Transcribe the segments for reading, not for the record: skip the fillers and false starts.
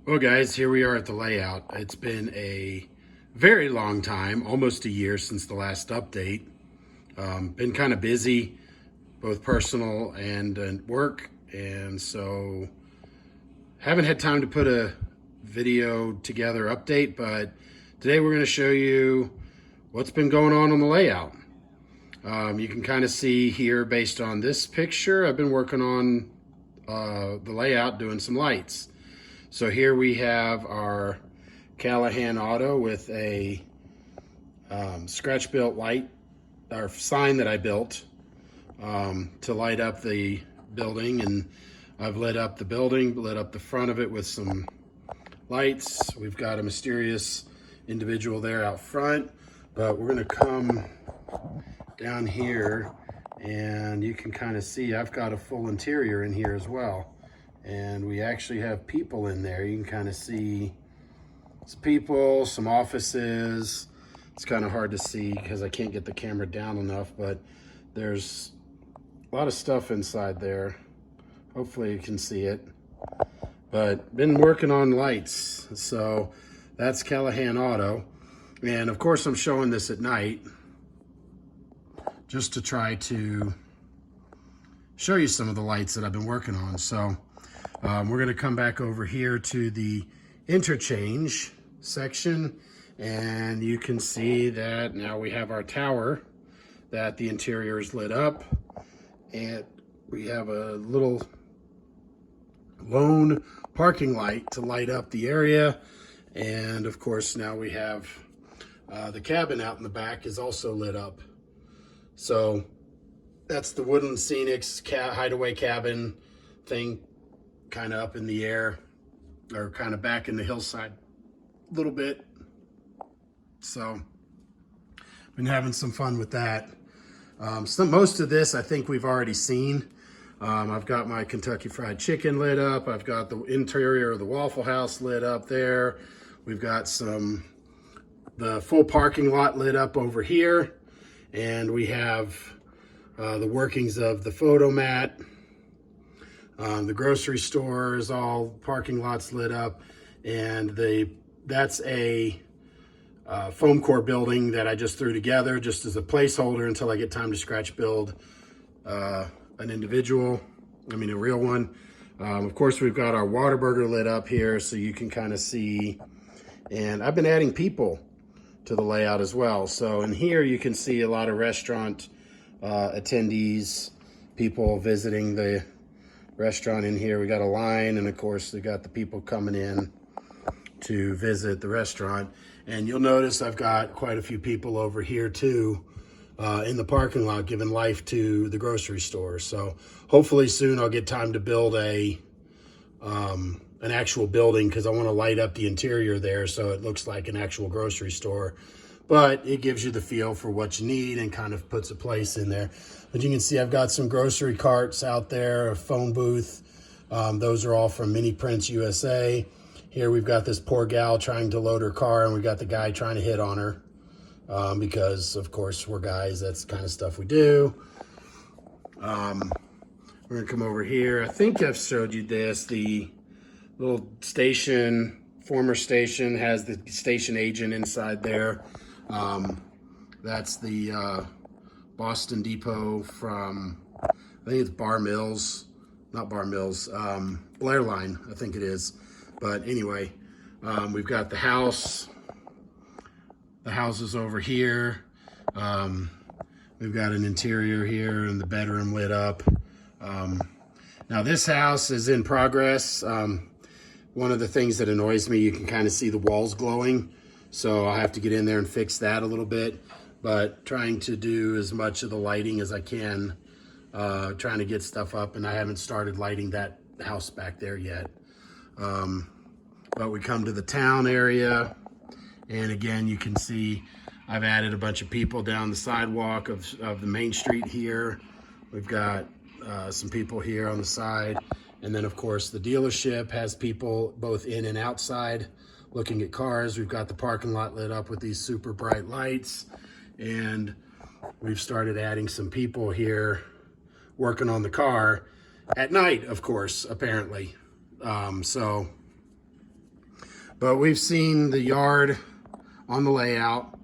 Well, guys, here we are at the layout. It's been a very long time, almost a year since the last update. Been kind of busy, both personal and work, and so haven't had time to put a video together update, but today we're going to show you what's been going on the layout. You can kind of see here based on this picture, I've been working on the layout, doing some lights. So here we have our Callahan Auto with a scratch-built light, or sign that I built to light up the building. And I've lit up the building, lit up the front of it with some lights. We've got a mysterious individual there out front, but we're gonna come down here and you can kind of see I've got a full interior in here as well. And we actually have people in there. You can kind of see some people, some offices. It's kind of hard to see because I can't get the camera down enough, but there's a lot of stuff inside there. Hopefully you can see it. But been working on lights. So that's Callahan Auto. And of course I'm showing this at night just to try to show you some of the lights that I've been working on. So we're going to come back over here to the interchange section, and you can see that now we have our tower that the interior is lit up, and we have a little lone parking light to light up the area. And of course now we have the cabin out in the back is also lit up. So that's the Woodland Scenics hideaway cabin thing, kind of up in the air, or kind of back in the hillside a little bit. So been having some fun with that. Most of this I think we've already seen. I've got my Kentucky Fried Chicken lit up. I've got the interior of the Waffle House lit up there. We've got the full parking lot lit up over here. And we have the workings of the Photomat. The grocery store is all parking lots lit up, and that's a foam core building that I just threw together just as a placeholder until I get time to scratch build a real one. Of course, we've got our Whataburger lit up here so you can kind of see, and I've been adding people to the layout as well. So in here you can see a lot of restaurant attendees, people visiting the restaurant in here. We got a line, and of course we got the people coming in to visit the restaurant. And you'll notice I've got quite a few people over here too in the parking lot giving life to the grocery store. So hopefully soon I'll get time to build an actual building, because I want to light up the interior there so it looks like an actual grocery store. But it gives you the feel for what you need and kind of puts a place in there. But you can see I've got some grocery carts out there, a phone booth. Those are all from Mini Prints USA. Here we've got this poor gal trying to load her car, and we got the guy trying to hit on her because, of course, we're guys. That's the kind of stuff we do. We're going to come over here. I think I've showed you this. The little station, former station, has the station agent inside there. That's the Boston Depot from, I think it's Bar Mills, not Bar Mills, Blair Line, I think it is. But anyway, we've got the house. The house is over here. We've got an interior here and the bedroom lit up. Now this house is in progress. One of the things that annoys me, you can kind of see the walls glowing. So I'll have to get in there and fix that a little bit, but trying to do as much of the lighting as I can, trying to get stuff up, and I haven't started lighting that house back there yet. But we come to the town area, and again, you can see I've added a bunch of people down the sidewalk of the main street here. We've got some people here on the side. And then of course the dealership has people both in and outside looking at cars. We've got the parking lot lit up with these super bright lights, and we've started adding some people here working on the car at night, of course, apparently. So But we've seen the yard on the layout,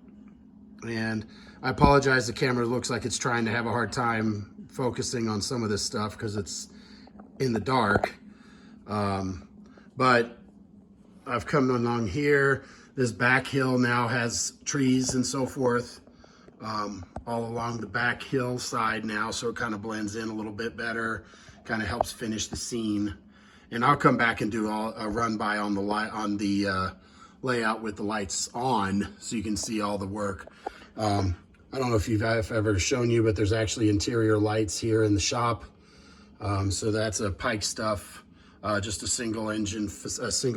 and I apologize, the camera looks like it's trying to have a hard time focusing on some of this stuff because it's in the dark. But I've come along here. This back hill now has trees and so forth all along the back hillside now, so it kind of blends in a little bit better, kind of helps finish the scene. And I'll come back and do a run by on the layout with the lights on, so you can see all the work. I don't know if I've ever shown you, but there's actually interior lights here in the shop. So that's a Pike stuff, just a single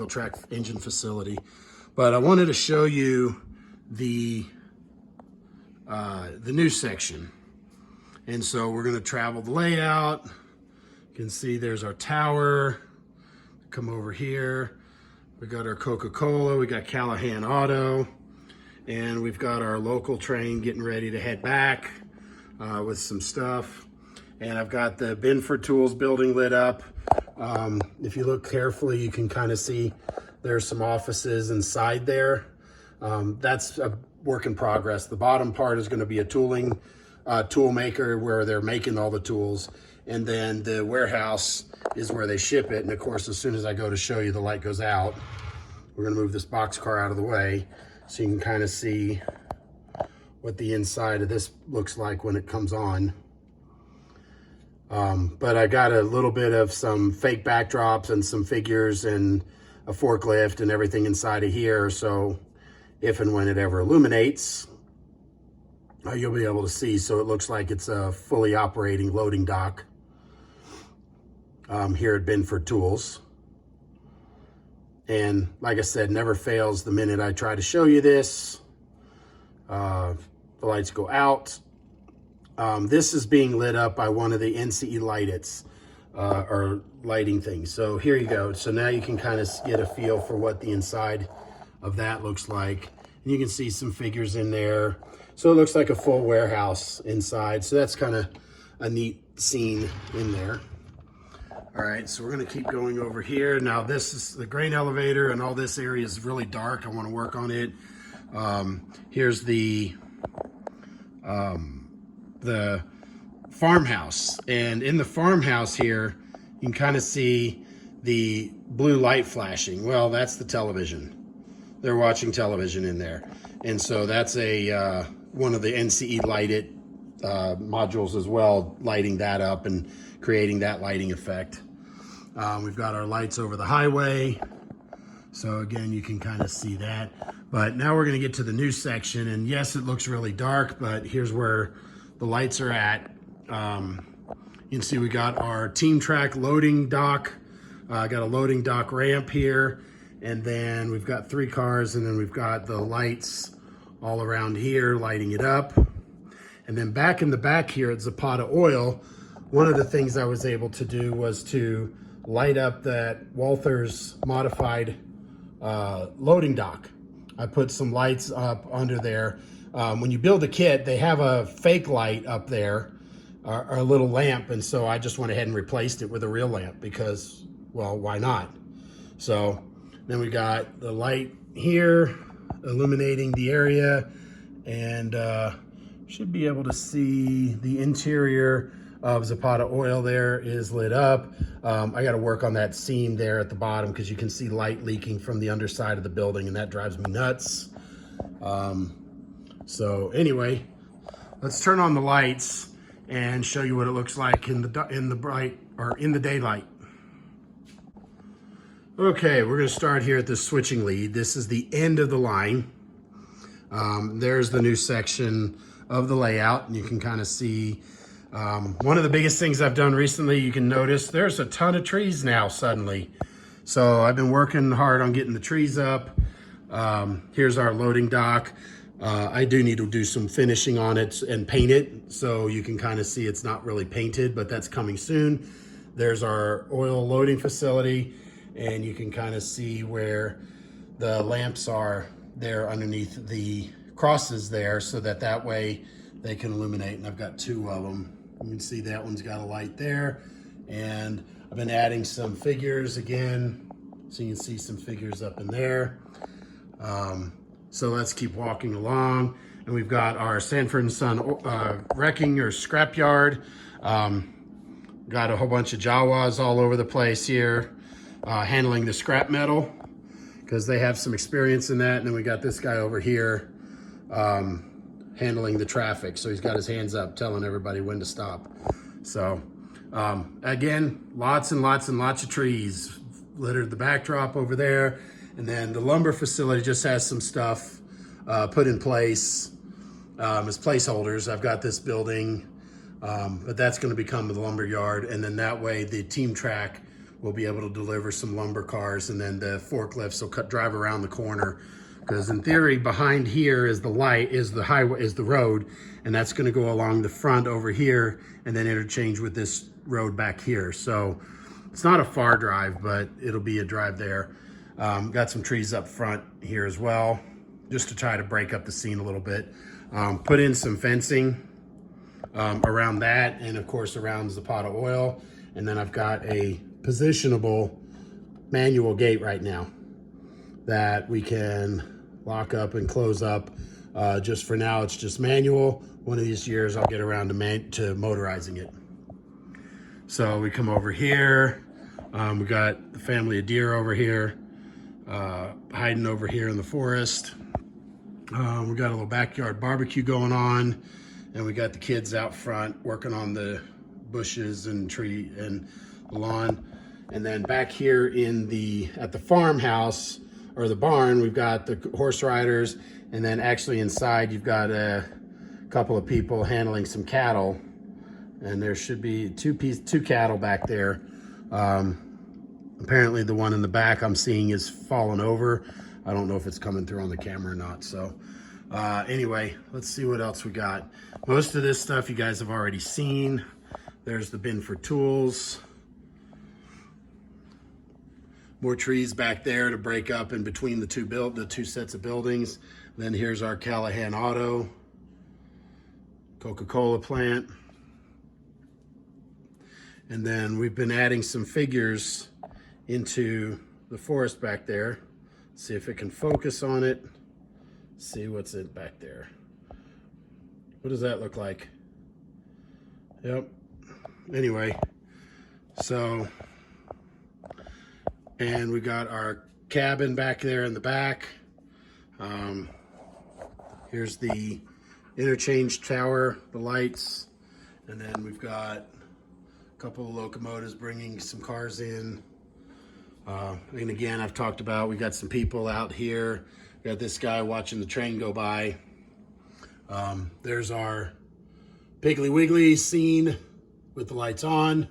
track engine facility. But I wanted to show you the new section. And so we're gonna travel the layout. You can see there's our tower. Come over here. We got our Coca-Cola, we got Callahan Auto, and we've got our local train getting ready to head back with some stuff. And I've got the Binford Tools building lit up. If you look carefully, you can kind of see there's some offices inside there. That's a work in progress. The bottom part is going to be a tool maker where they're making all the tools. And then the warehouse is where they ship it. And of course, as soon as I go to show you, the light goes out. We're going to move this box car out of the way so you can kind of see what the inside of this looks like when it comes on. But I got a little bit of some fake backdrops and some figures and a forklift and everything inside of here. So if and when it ever illuminates, you'll be able to see. So it looks like it's a fully operating loading dock here at Binford Tools. And like I said, never fails the minute I try to show you this. The lights go out. This is being lit up by one of the NCE Lightits, or lighting things. So here you go. So now you can kind of get a feel for what the inside of that looks like. And you can see some figures in there. So it looks like a full warehouse inside. So that's kind of a neat scene in there. All right, so we're gonna keep going over here. Now this is the grain elevator, and all this area is really dark. I wanna work on it. Here's the farmhouse. And in the farmhouse here, you can kind of see the blue light flashing. Well, that's the television. They're watching television in there. And so that's a one of the NCE lighted modules as well, lighting that up and creating that lighting effect. We've got our lights over the highway. So again, you can kind of see that. But now we're gonna get to the new section. And yes, it looks really dark, but here's where the lights are at. You can see we got our Team Track loading dock. Got a loading dock ramp here. And then we've got 3 cars, and then we've got the lights all around here lighting it up. And then back in the back here at Zapata Oil, one of the things I was able to do was to light up that Walthers modified loading dock. I put some lights up under there. When you build a kit, they have a fake light up there, or a little lamp, and so I just went ahead and replaced it with a real lamp because, well, why not? So then we got the light here illuminating the area, and should be able to see the interior of Zapata Oil there is lit up. I got to work on that seam there at the bottom because you can see light leaking from the underside of the building, and that drives me nuts. So anyway, let's turn on the lights and show you what it looks like in the daylight. Okay, we're going to start here at the switching lead. This is the end of the line. There's the new section of the layout, and you can kind of see one of the biggest things I've done recently. You can notice there's a ton of trees now suddenly. So I've been working hard on getting the trees up. Here's our loading dock. I do need to do some finishing on it and paint it, so you can kind of see it's not really painted, but that's coming soon. There's our oil loading facility, and you can kind of see where the lamps are there underneath the crosses there, so that way they can illuminate. And I've got 2 of them. You can see that one's got a light there, and I've been adding some figures again, so you can see some figures up in there. So let's keep walking along. And we've got our Sanford & Son wrecking or scrapyard. Got a whole bunch of Jawas all over the place here, handling the scrap metal because they have some experience in that. And then we got this guy over here handling the traffic. So he's got his hands up telling everybody when to stop. So again, lots and lots and lots of trees littered the backdrop over there. And then the lumber facility just has some stuff put in place as placeholders. I've got this building, but that's going to become the lumber yard. And then that way the team track will be able to deliver some lumber cars, and then the forklifts will drive around the corner. Because in theory, behind here is the light, is the highway, is the road, and that's going to go along the front over here and then interchange with this road back here. So it's not a far drive, but it'll be a drive there. Got some trees up front here as well, just to try to break up the scene a little bit. Put in some fencing around that, and of course around Zapata Oil. And then I've got a positionable manual gate right now that we can lock up and close up. Just for now, it's just manual. One of these years, I'll get around to motorizing it. So we come over here. We got the family of deer over here, hiding over here in the forest. We got a little backyard barbecue going on, and we got the kids out front working on the bushes and tree and the lawn. And then back here at the farmhouse or the barn, we've got the horse riders, and then actually inside you've got a couple of people handling some cattle, and there should be two cattle back there. Apparently the one in the back I'm seeing is fallen over. I don't know if it's coming through on the camera or not. So anyway, let's see what else we got. Most of this stuff you guys have already seen. There's the bin for tools. More trees back there to break up in between the two sets of buildings. Then here's our Callahan Auto, Coca-Cola plant. And then we've been adding some figures into the forest back there. See if it can focus on it. See what's it back there. What does that look like? Yep. Anyway, so, and we got our cabin back there in the back. Here's the interchange tower, the lights, and then we've got a couple of locomotives bringing some cars in. And again, I've talked about, we got some people out here. We got this guy watching the train go by. There's our Piggly Wiggly scene with the lights on.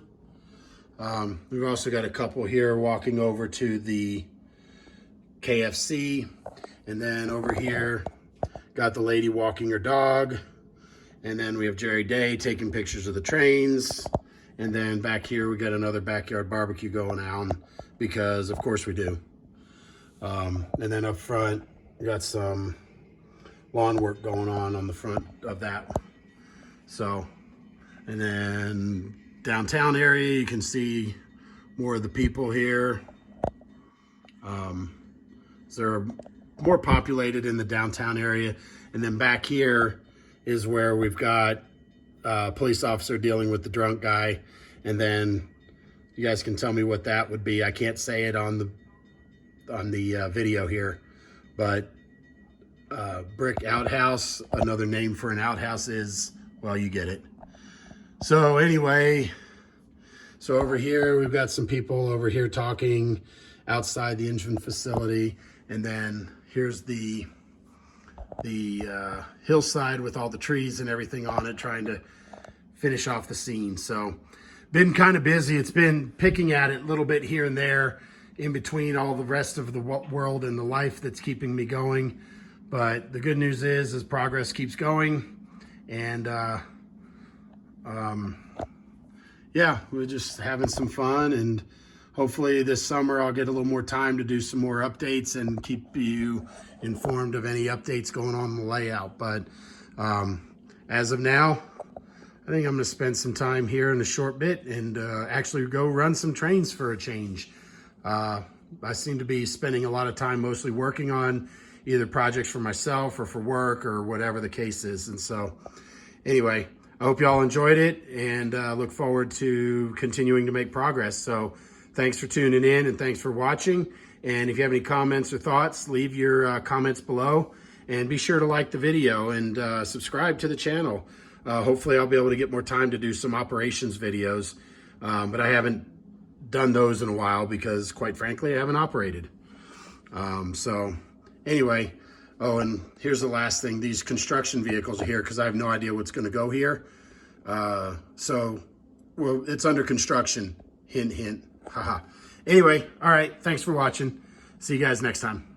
We've also got a couple here walking over to the KFC. And then over here, got the lady walking her dog. And then we have Jerry Day taking pictures of the trains. And then back here, we got another backyard barbecue going on because of course we do. And then up front, we got some lawn work going on the front of that. So, and then downtown area, you can see more of the people here. So they're more populated in the downtown area. And then back here is where we've got a police officer dealing with the drunk guy. And then you guys can tell me what that would be. I can't say it on the video here, but brick outhouse, another name for an outhouse is, well, you get it. So anyway, so over here, we've got some people over here talking outside the engine facility. And then here's the hillside with all the trees and everything on it, trying to finish off the scene. So been kind of busy. It's been picking at it a little bit here and there in between all the rest of the world and the life that's keeping me going. But the good news is progress keeps going. And yeah, we're just having some fun, and hopefully this summer I'll get a little more time to do some more updates and keep you informed of any updates going on in the layout. But as of now, I think I'm gonna spend some time here in a short bit and actually go run some trains for a change. I seem to be spending a lot of time mostly working on either projects for myself or for work or whatever the case is. And so anyway, I hope y'all enjoyed it, and look forward to continuing to make progress. So thanks for tuning in, and thanks for watching. And if you have any comments or thoughts, leave your comments below, and be sure to like the video and subscribe to the channel. Hopefully I'll be able to get more time to do some operations videos, but I haven't done those in a while because, quite frankly, I haven't operated. So anyway, oh, and here's the last thing. These construction vehicles are here because I have no idea what's going to go here. Well, it's under construction. Hint, hint. Haha. Anyway, all right. Thanks for watching. See you guys next time.